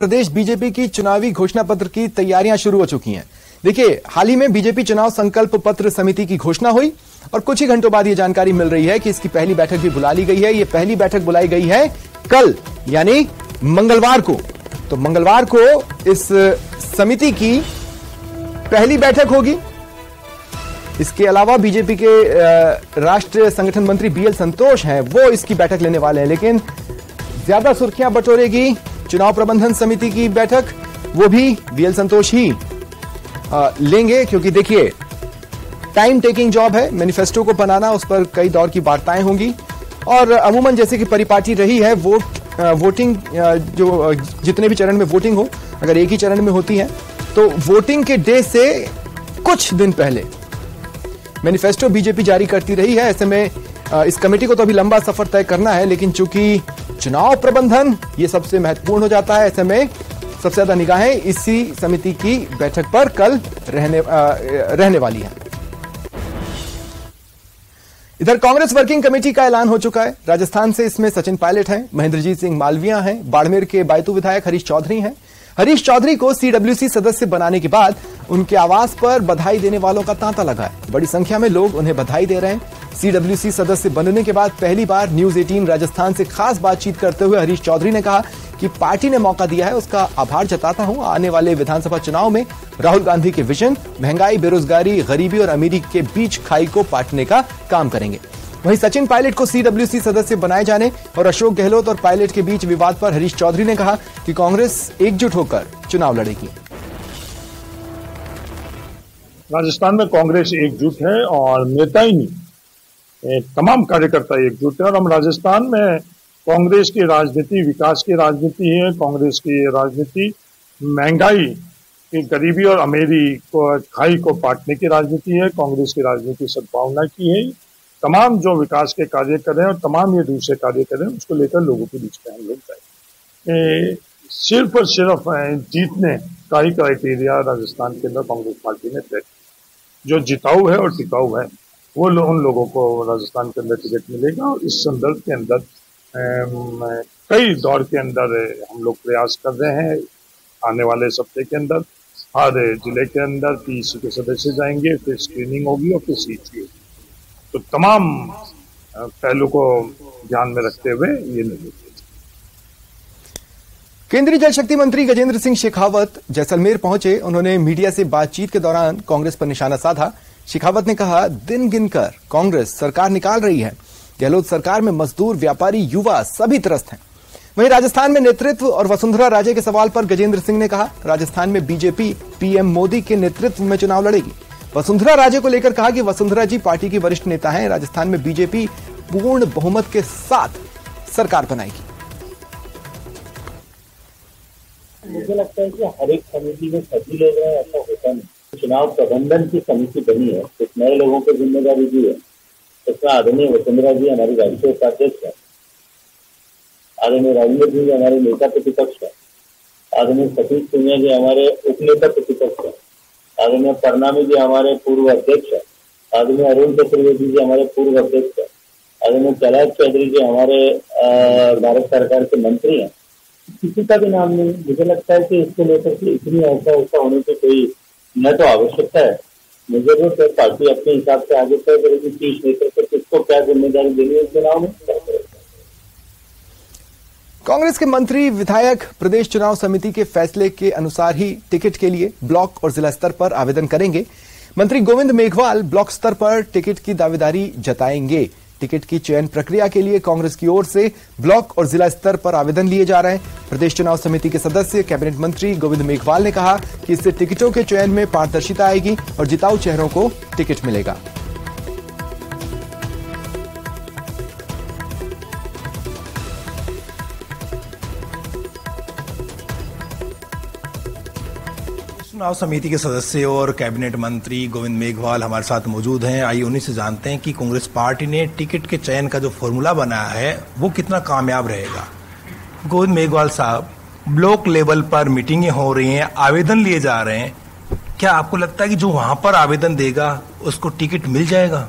प्रदेश BJP की चुनावी घोषणा पत्र की तैयारियां शुरू हो चुकी हैं। देखिए, हाल ही में बीजेपी चुनाव संकल्प पत्र समिति की घोषणा हुई और कुछ ही घंटों बाद यह जानकारी मिल रही है कि इसकी पहली बैठक भी बुला ली गई है। यह पहली बैठक बुलाई गई है कल यानी मंगलवार को। तो मंगलवार को इस समिति की पहली बैठक होगी। इसके अलावा बीजेपी के राष्ट्रीय संगठन मंत्री बीएल संतोष हैं, वो इसकी बैठक लेने वाले हैं। लेकिन ज्यादा सुर्खियां बटोरेगी चुनाव प्रबंधन समिति की बैठक, वो भी बीएल संतोष ही लेंगे, क्योंकि देखिए टाइम टेकिंग जॉब है। मैनिफेस्टो को बनाना, उस पर कई दौर की वार्ताएं होंगी और अमूमन जैसे कि परिपाटी रही है वोटिंग जो जितने भी चरण में वोटिंग हो, अगर एक ही चरण में होती है तो वोटिंग के डे से कुछ दिन पहले मैनिफेस्टो बीजेपी जारी करती रही है। ऐसे में इस कमेटी को तो अभी लंबा सफर तय करना है, लेकिन चूंकि चुनाव प्रबंधन ये सबसे महत्वपूर्ण हो जाता है, ऐसे में सबसे ज्यादा निगाहें इसी समिति की बैठक पर कल रहने वाली है। इधर कांग्रेस वर्किंग कमेटी का ऐलान हो चुका है। राजस्थान से इसमें सचिन पायलट हैं, महेंद्रजीत सिंह मालविया हैं, बाड़मेर के बायतू विधायक हरीश चौधरी हैं। हरीश चौधरी को सीडब्ल्यूसी सदस्य बनाने के बाद उनके आवास पर बधाई देने वालों का तांता लगा है। बड़ी संख्या में लोग उन्हें बधाई दे रहे हैं। सीडब्ल्यूसी सदस्य बनने के बाद पहली बार न्यूज 18 राजस्थान से खास बातचीत करते हुए हरीश चौधरी ने कहा कि पार्टी ने मौका दिया है, उसका आभार जताता हूं। आने वाले विधानसभा चुनाव में राहुल गांधी के विजन, महंगाई, बेरोजगारी, गरीबी और अमीरी के बीच खाई को पाटने का काम करेंगे। वहीं सचिन पायलट को सीडब्ल्यूसी सदस्य बनाए जाने और अशोक गहलोत और पायलट के बीच विवाद पर हरीश चौधरी ने कहा कि कांग्रेस एकजुट होकर चुनाव लड़ेगी। राजस्थान में कांग्रेस एकजुट है और नेता ही नहीं, तमाम कार्यकर्ता एकजुट है और हम राजस्थान में कांग्रेस की राजनीति विकास की राजनीति है। कांग्रेस की राजनीति महंगाई की, गरीबी और अमीरी को खाई को पाटने की राजनीति है। कांग्रेस की राजनीति सद्भावना की है। तमाम जो विकास के कार्य कर रहे हैं और तमाम ये दूसरे कार्य कर रहे हैं, उसको लेकर लोगों के बीच में हम लोग जाए। सिर्फ और सिर्फ जीतने का ही क्राइटेरिया राजस्थान के अंदर कांग्रेस पार्टी ने तय, जो जिताऊ है और टिकाऊ है वो उन लोगों को राजस्थान के अंदर टिकट मिलेगा। और इस संदर्भ के अंदर कई दौर के अंदर हम लोग प्रयास कर रहे हैं। आने वाले सप्ताह के अंदर हर जिले के अंदर पीसी के सदस्य जाएंगे, फिर स्क्रीनिंग होगी और फिर सीट होगी। तो तमाम पहलू को ध्यान में रखते हुए ये निर्णय। केंद्रीय जल शक्ति मंत्री गजेंद्र सिंह शेखावत जैसलमेर पहुंचे। उन्होंने मीडिया से बातचीत के दौरान कांग्रेस पर निशाना साधा। शेखावत ने कहा, दिन गिनकर कांग्रेस सरकार निकाल रही है। गहलोत सरकार में मजदूर, व्यापारी, युवा सभी त्रस्त हैं। वहीं राजस्थान में नेतृत्व और वसुंधरा राजे के सवाल पर गजेंद्र सिंह ने कहा, राजस्थान में बीजेपी पीएम मोदी के नेतृत्व में चुनाव लड़ेगी। वसुंधरा राजे को लेकर कहा कि वसुंधरा जी पार्टी की वरिष्ठ नेता हैं। राजस्थान में बीजेपी पूर्ण बहुमत के साथ सरकार बनाएगी। मुझे लगता है कि हर एक समिति में सभी लोग हैं, ऐसा होता नहीं। चुनाव प्रबंधन की समिति बनी है, कुछ नए लोगों को जिम्मेदारी दी है। इसमें आदरणीय वसुंधरा जी हमारी राष्ट्रीय उपाध्यक्ष है, आदरणीय राजेंद्र जी हमारे नेता प्रतिपक्ष है, आदरणीय सतीश सिंह जी हमारे उपनेता प्रतिपक्ष है, आदरणीय परनामी जी हमारे पूर्व अध्यक्ष है, आदरणीय अरुण चतुर्वेदी जी हमारे पूर्व अध्यक्ष है, आदरणीय कैलाश चौधरी जी हमारे भारत सरकार के मंत्री हैं। किसी का भी नाम नहीं। मुझे लगता है कि इसको लेकर के इतनी ऐसा होने की कोई न तो आवश्यकता है, मुझे तो पार्टी अपने हिसाब से आगे तय करेगी। शीर्ष नेतृत्व किसको क्या जिम्मेदारी देनी है चुनाव में। कांग्रेस के मंत्री विधायक प्रदेश चुनाव समिति के फैसले के अनुसार ही टिकट के लिए ब्लॉक और जिला स्तर पर आवेदन करेंगे। मंत्री गोविंद मेघवाल ब्लॉक स्तर पर टिकट की दावेदारी जताएंगे। टिकट की चयन प्रक्रिया के लिए कांग्रेस की ओर से ब्लॉक और जिला स्तर पर आवेदन लिए जा रहे हैं। प्रदेश चुनाव समिति के सदस्य कैबिनेट मंत्री गोविंद मेघवाल ने कहा कि इससे टिकटों के चयन में पारदर्शिता आएगी और जिताऊ चेहरों को टिकट मिलेगा। चुनाव समिति के सदस्य और कैबिनेट मंत्री गोविंद मेघवाल हमारे साथ मौजूद हैं। आइए उन्हीं से जानते हैं कि कांग्रेस पार्टी ने टिकट के चयन का जो फॉर्मूला बनाया है वो कितना कामयाब रहेगा। गोविंद मेघवाल साहब, ब्लॉक लेवल पर मीटिंगें हो रही हैं, आवेदन लिए जा रहे हैं, क्या आपको लगता है कि जो वहां पर आवेदन देगा उसको टिकट मिल जाएगा?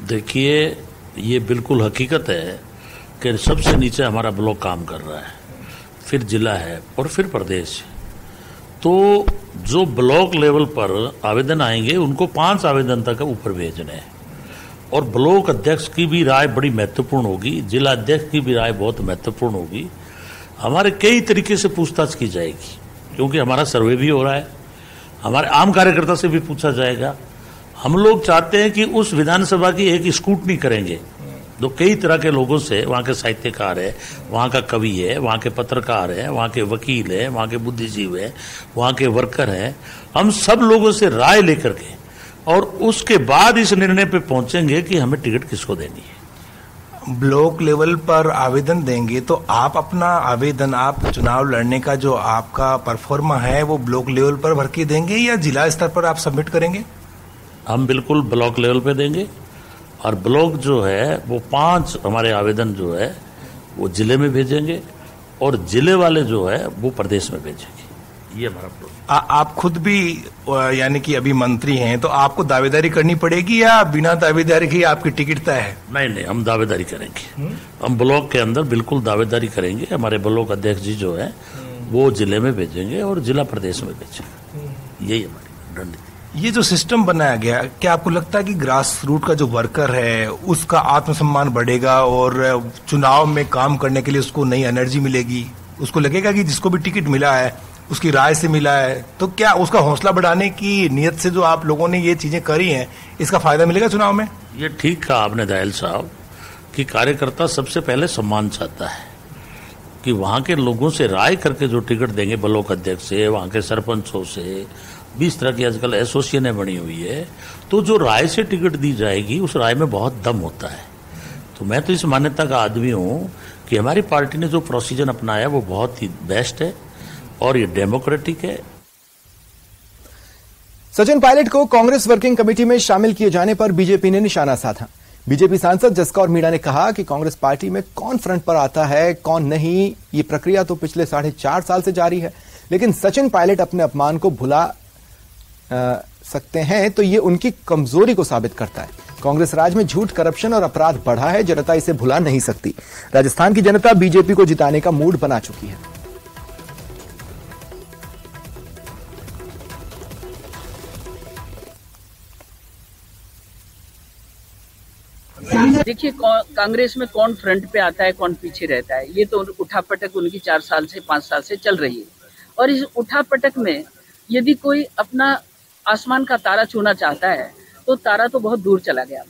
देखिए, ये बिल्कुल हकीकत है कि सबसे नीचे हमारा ब्लॉक काम कर रहा है। फिर जिला है और फिर प्रदेश। तो जो ब्लॉक लेवल पर आवेदन आएंगे उनको 5 आवेदन तक ऊपर भेजने हैं, और ब्लॉक अध्यक्ष की भी राय बड़ी महत्वपूर्ण होगी, जिला अध्यक्ष की भी राय बहुत महत्वपूर्ण होगी। हमारे कई तरीके से पूछताछ की जाएगी, क्योंकि हमारा सर्वे भी हो रहा है, हमारे आम कार्यकर्ता से भी पूछा जाएगा। हम लोग चाहते हैं कि उस विधानसभा की एक स्क्रूटनी करेंगे, तो कई तरह के लोगों से, वहाँ के साहित्यकार है, वहाँ का कवि है, वहाँ के पत्रकार है, वहाँ के वकील है, वहाँ के बुद्धिजीवी है, वहाँ के वर्कर हैं, हम सब लोगों से राय लेकर के और उसके बाद इस निर्णय पे पहुंचेंगे कि हमें टिकट किसको देनी है। ब्लॉक लेवल पर आवेदन देंगे तो आप अपना आवेदन, आप चुनाव लड़ने का जो आपका परफॉर्मा है वो ब्लॉक लेवल पर भर के देंगे या जिला स्तर पर आप सबमिट करेंगे? हम बिल्कुल ब्लॉक लेवल पे देंगे, और ब्लॉक जो है वो 5 हमारे आवेदन जो है वो जिले में भेजेंगे, और जिले वाले जो है वो प्रदेश में भेजेंगे। ये हमारा आप खुद भी यानी कि अभी मंत्री हैं, तो आपको दावेदारी करनी पड़ेगी या बिना दावेदारी के आपकी टिकट तय है? नहीं, हम दावेदारी करेंगे। हम ब्लॉक के अंदर बिल्कुल दावेदारी करेंगे। हमारे ब्लॉक अध्यक्ष जी जो है वो जिले में भेजेंगे और जिला प्रदेश में भेजेंगे। यही हमारी रणनीति। ये जो सिस्टम बनाया गया, क्या आपको लगता है कि ग्रास रूट का जो वर्कर है उसका आत्मसम्मान बढ़ेगा और चुनाव में काम करने के लिए उसको नई एनर्जी मिलेगी? उसको लगेगा कि जिसको भी टिकट मिला है उसकी राय से मिला है, तो क्या उसका हौसला बढ़ाने की नीयत से जो आप लोगों ने ये चीजें करी हैं, इसका फायदा मिलेगा चुनाव में? ये ठीक कहा आपने दयाल साहब कि कार्यकर्ता सबसे पहले सम्मान चाहता है, कि वहाँ के लोगों से राय करके जो टिकट देंगे, ब्लॉक अध्यक्ष से, वहाँ के सरपंचों से, 20 तरह की आजकल एसोसिएशनें बनी हुई है, तो जो राय से टिकट दी जाएगी उस राय में बहुत दम होता है। तो मैं तो इस मान्यता का आदमी हूँ कि हमारी पार्टी ने जो प्रोसीजर अपनाया वो बहुत ही बेस्ट है और ये डेमोक्रेटिक है। सचिन पायलट को कांग्रेस वर्किंग कमेटी में शामिल किए जाने पर बीजेपी ने निशाना साधा। बीजेपी सांसद जसकौर मीणा ने कहा कि कांग्रेस पार्टी में कौन फ्रंट पर आता है, कौन नहीं, ये प्रक्रिया तो पिछले 4.5 साल से जारी है, लेकिन सचिन पायलट अपने अपमान को भुला सकते हैं तो ये उनकी कमजोरी को साबित करता है। कांग्रेस राज में झूठ, करप्शन और अपराध बढ़ा है, जनता इसे भुला नहीं सकती। राजस्थान की जनता बीजेपी को जिताने का मूड बना चुकी है। देखिए, कांग्रेस में कौन फ्रंट पे आता है, कौन पीछे रहता है, ये तो उठापटक उनकी 4 साल से 5 साल से चल रही है। और इस उठापटक में यदि कोई अपना आसमान का तारा छूना चाहता है तो तारा तो बहुत दूर चला गया,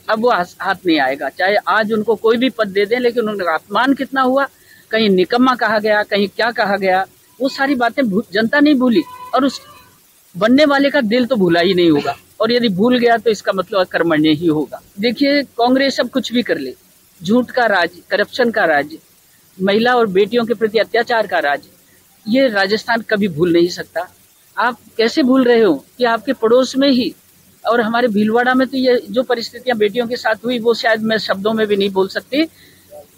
अब वो हाथ नहीं आएगा। चाहे आज उनको कोई भी पद दे दें, लेकिन उनका अपमान कितना हुआ, कहीं निकम्मा कहा गया, कहीं क्या कहा गया, वो सारी बातें जनता नहीं भूली, और उस बनने वाले का दिल तो भूला ही नहीं होगा। और यदि भूल गया तो इसका मतलब कर्मण्य ही होगा। देखिए, कांग्रेस अब कुछ भी कर ले, झूठ का राज, करप्शन का राज, महिला और बेटियों के प्रति अत्याचार का राज, ये राजस्थान कभी भूल नहीं सकता। आप कैसे भूल रहे हो कि आपके पड़ोस में ही, और हमारे भीलवाड़ा में तो ये जो परिस्थितियां बेटियों के साथ हुई वो शायद मैं शब्दों में भी नहीं बोल सकती,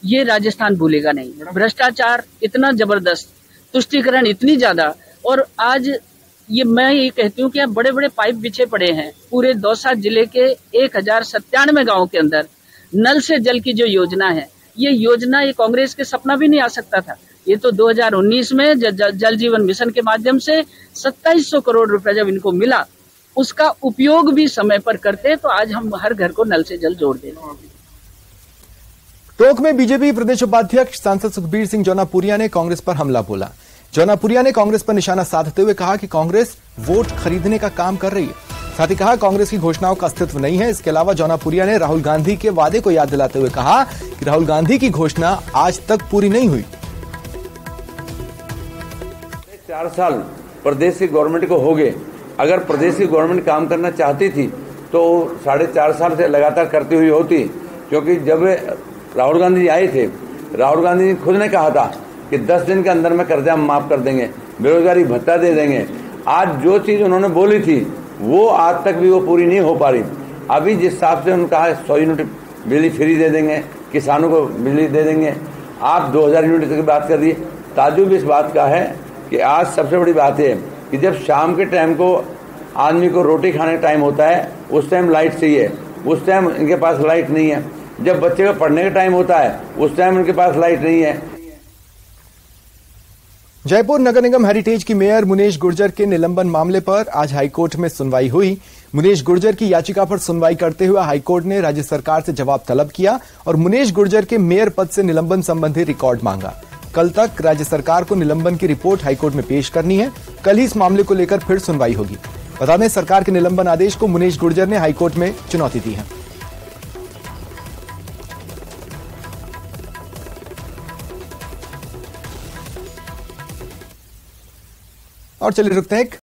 ये राजस्थान भूलेगा नहीं। भ्रष्टाचार इतना जबरदस्त, तुष्टीकरण इतनी ज्यादा, और आज ये मैं ये कहती हूँ कि अब बड़े बड़े पाइप बिछे पड़े हैं पूरे दौसा जिले के 1097 गांव के अंदर। नल से जल की जो योजना है, ये योजना ये कांग्रेस के सपना भी नहीं आ सकता था। ये तो 2019 में जल जीवन मिशन के माध्यम से 2700 करोड़ रुपए जब इनको मिला, उसका उपयोग भी समय पर करते तो आज हम हर घर को नल से जल जोड़ देते। टोंक में बीजेपी प्रदेश उपाध्यक्ष सांसद सुखबीर सिंह जौनापुरिया ने कांग्रेस पर हमला बोला। जौनापुरिया ने कांग्रेस पर निशाना साधते हुए कहा कि कांग्रेस वोट खरीदने का काम कर रही है। साथ ही कहा कांग्रेस की घोषणाओं का अस्तित्व नहीं है। इसके अलावा जौनापुरिया ने राहुल गांधी के वादे को याद दिलाते हुए कहा कि राहुल गांधी की घोषणा आज तक पूरी नहीं हुई। 4 साल प्रदेश की गवर्नमेंट को हो गए। अगर प्रदेश की गवर्नमेंट काम करना चाहती थी तो 4.5 साल से लगातार करती हुई होती, क्योंकि जब राहुल गांधी आए थे, राहुल गांधी ने खुद ने कहा था कि 10 दिन के अंदर में कर्जा माफ कर देंगे, बेरोजगारी भत्ता दे देंगे। आज जो चीज उन्होंने बोली थी वो आज तक भी वो पूरी नहीं हो पा रही। अभी जिस हिसाब से उन्होंने कहा 100 यूनिट बिजली फ्री दे देंगे, किसानों को बिजली दे देंगे, आप 2000 यूनिट की बात कर दिए। ताजुब इस बात का है कि आज सबसे बड़ी बात है कि जब शाम के टाइम को आदमी को रोटी खाने का टाइम होता है, उस टाइम लाइट चाहिए, उस टाइम इनके पास लाइट नहीं है। जब बच्चे का पढ़ने का टाइम होता है, उस टाइम उनके पास लाइट नहीं है। जयपुर नगर निगम हेरिटेज की मेयर मुनेश गुर्जर के निलंबन मामले पर आज हाईकोर्ट में सुनवाई हुई। मुनेश गुर्जर की याचिका पर सुनवाई करते हुए हाईकोर्ट ने राज्य सरकार से जवाब तलब किया और मुनेश गुर्जर के मेयर पद से निलंबन संबंधी रिकॉर्ड मांगा। कल तक राज्य सरकार को निलंबन की रिपोर्ट हाईकोर्ट में पेश करनी है। कल ही इस मामले को लेकर फिर सुनवाई होगी। बता दें, सरकार के निलंबन आदेश को मुनेश गुर्जर ने हाईकोर्ट में चुनौती दी है। और चलिए रुकते हैं